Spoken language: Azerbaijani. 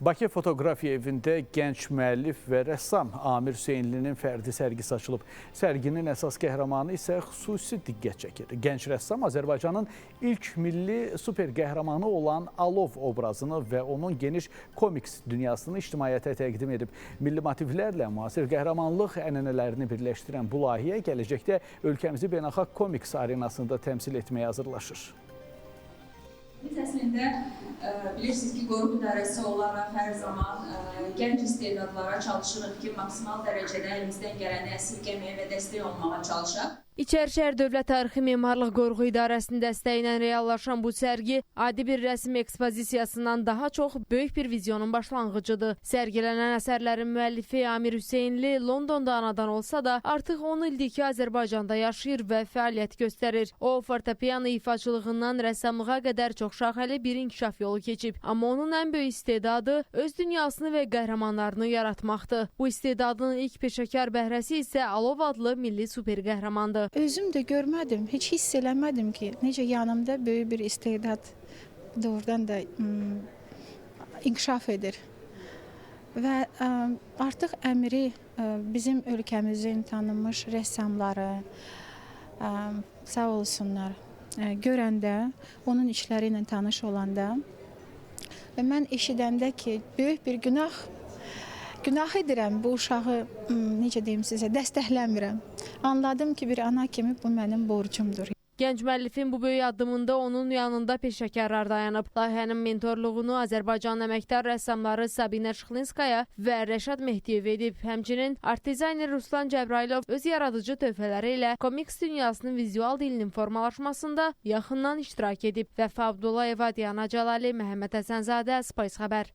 Bakı Fotoqrafiya evində gənc müəllif və rəssam Amir Hüseynlinin fərdi sərgisi açılıb. Sərginin əsas qəhrəmanı isə xüsusi diqqət çəkir. Gənc rəssam Azərbaycanın ilk milli super qəhrəmanı olan Alov obrazını və onun geniş komiks dünyasını ictimaiyyətə təqdim edib. Milli motivlərlə müasir qəhrəmanlıq ənənələrini birləşdirən bu layihə gələcəkdə ölkəmizi beynəlxalq komiks arenasında təmsil etməyə hazırlaşır. Biz əslində bilirsiniz ki, qoruq idarəsi olaraq hər zaman gənc istedadlara çalışırıq ki, maksimal dərəcədə əlimizdən gələni əsirgəməyə və dəstək olmağa çalışaq. İçərişəhər Dövlət Tarixi Memarlıq Qoruğu İdarəsinin dəstəyi ilə reallaşan bu sərgi adi bir rəsm ekspozisiyasından daha çox böyük bir vizyonun başlanğıcıdır. Sərgilənən əsərlərin müəllifi Amir Hüseynli Londonda anadan olsa da artıq 10 ildir ki, Azərbaycanda yaşayır və fəaliyyət göstərir. O, fortepiano ifaçılığından rəssamlığa qədər çox şaxəli bir inkişaf yolu keçib. Amma onun ən böyük istedadı öz dünyasını və qəhrəmanlarını yaratmaqdır. Bu istedadın ilk peşəkar bəhrəsi isə Alov adlı milli super qəhrəmandır. Özüm də görmədim, heç hiss eləmədim ki, necə yanımda böyük bir istedad doğrudan da inkişaf edir. Və artıq Əmiri bizim ölkəmizin tanınmış rəssamları sağ olsunlar görəndə, onun işləri ilə tanış olanda və mən eşidəndə ki, böyük bir günah edirəm, bu uşağı, necə deyim sizə, dəstəkləmirəm. Anladım ki, bir ana kimi bu mənim borcumdur. Gənc müəllifin bu böyük addımında onun yanında peşəkarlar dayanıb. Layihənin mentorluğunu Azərbaycan əməkdar rəssamları Sabina Şıxlinskaya və Rəşad Mehdiyev edib. Həmçinin art dizayner Ruslan Cəbrailov öz yaradıcı töhfələri ilə komiks dünyasının vizual dilinin formalaşmasında yaxından iştirak edib. Vəfa Abdullayev, Diana Cəlali, Məhəmməd Həsənzadə, Spice xəbər.